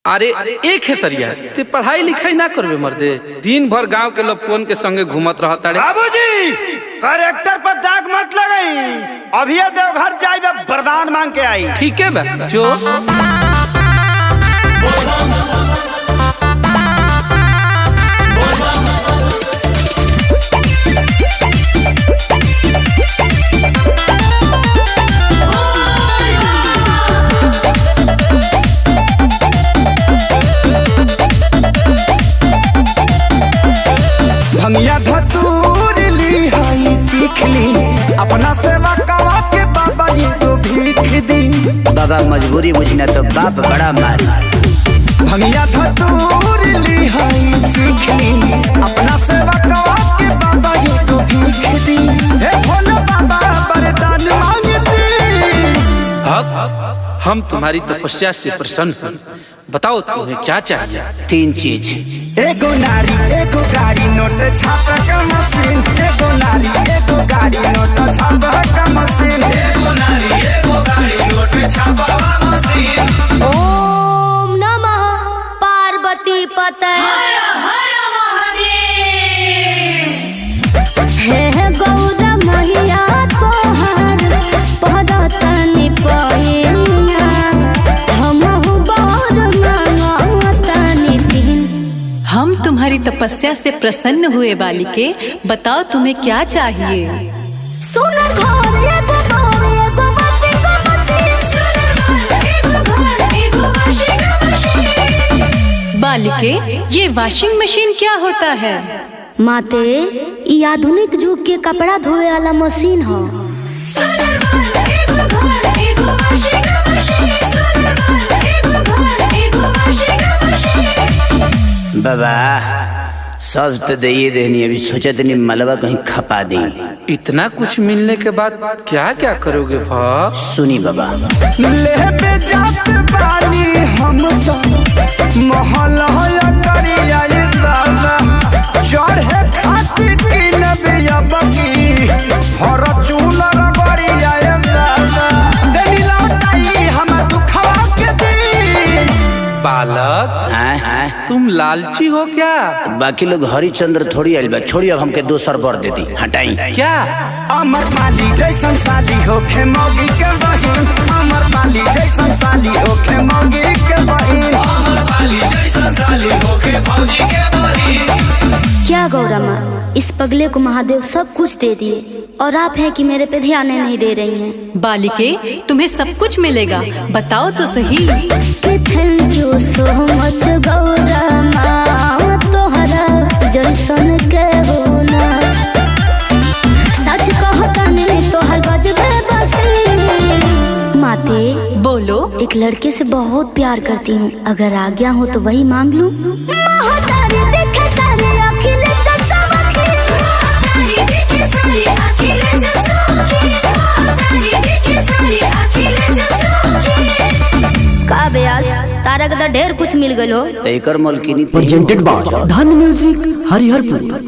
अरे एक है सरिया ते पढ़ाई लिखाई ना करबे मर्दे, दिन भर गांव के लोग फोन के संगे घूमत रहता रे। बाबूजी करेक्टर पर दाग मत लगाई, अभी देवघर जाइबे वरदान मांग के आई। ठीक है बा जो भंगिया धतूर ली हाई चीख ली, अपना सेवा कवा के बाबा जी को भीख दी। बाबा मजबूरी बुझना तो बाप बड़ा मारी। भंगिया धतूर ली हाई चीख ली, अपना सेवा कवा के बाबा जी को भीख दी। हे भोले बाबा वरदान मांगती। हम तुम्हारी तपस्या से प्रसन्न हैं, बताओ तुम्हें क्या चाहिए। 3 चीज, एगो नारी एगो गाड़ी नोट छापा का मशीन, एगो नारी एगो गाड़ी नोट छापा का मशीन, एगो नारी एगो गाड़ी नोट छापा का मशीन। ओम नमः पार्वती पते हे गौरा मैया तोहर पहरतनी पहिया, हमहु बर मांगतनी दिन। हम तुम्हारी तपस्या से प्रसन्न हुए बालिके, बताओ तुम्हें क्या चाहिए। सुन घर एगो घर एगो वाशिंग मशीन। बालिके ये वॉशिंग मशीन क्या होता है। माते ई आधुनिक युग के कपड़ा धोए वाला मशीन है। बाबा सब तो दे देनी, अभी सोचा तनी मलबा कहीं खपा दी। इतना कुछ मिलने के बाद क्या क्या करोगे भाप। सुनी बाबा, लेबे जात बानी हम तो मोहल्ला करिया बाबा, चढ़े खातिर की नबिया बकी हर चूला रगड़िया बाबा, देनी लौटाई हम दुखवा के दी। बालक तुम लालची हो क्या। बाकी लोग हरिचंद्र थोड़ी आइल बा, छोड़ी अब हमके दोसर बर देती हटाई। क्या अमर पाली जैसन साली होखे मौगी के बहिन, अमर पाली जैसन साली होखे मौगी के बहिन, अमर पाली जैसन साली होखे मौगी के बहिन। क्या गौरा माँ, इस पगले को महादेव सब कुछ दे दिए और आप हैं कि मेरे पे ध्यान नहीं दे रही हैं। बालिके तुम्हें सब कुछ मिलेगा, बताओ तो सही। Thank you so much Gaura माँ, तोहरा जैसन के होना सच कहता नहीं तोहर गजबे बसी। माते बोलो। एक लड़के से बहुत प्यार करती हूँ, अगर आज्ञा हो तो वही मांग लूं। का ब्यास तारा के ढेर कुछ मिल गलो। एकर मलकिनी प्रेजेंटेड बाय धन म्यूजिक हरिहरपुर।